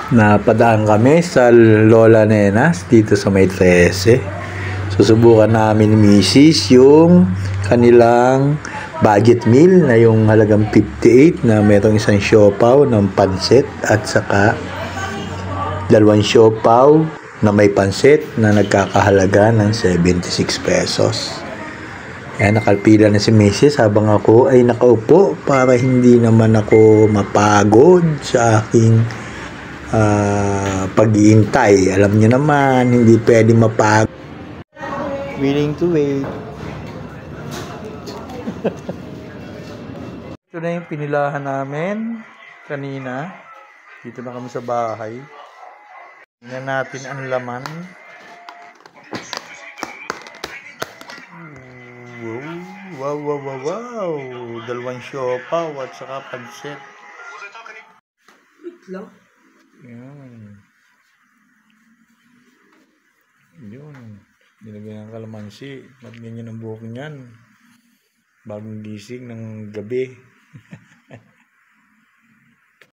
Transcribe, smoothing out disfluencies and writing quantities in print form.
Napadaan kami sa Lola Nenas dito sa May 13. Susubukan namin ni Mrs. yung kanilang budget meal na yung halagang 58 na mayroong isang siopaw ng pansit at saka dalawang siopaw na may pansit na nagkakahalaga ng 76 pesos. Kaya nakalpila na si Mrs. habang ako ay nakaupo para hindi naman ako mapagod sa aking pag-iintay. Alam niyo naman, hindi pwede mapagod. Willing to wait. Ito na yung pinilahan namin kanina. Dito na kami sa bahay. Tingnan natin ang laman. Wow. Dalawang siopaw at saka pansit. Wait lang. Yun. Nilagyan ng kalamansi. Ba't ganyan ang buhok niyan? Bagong gising ng gabi.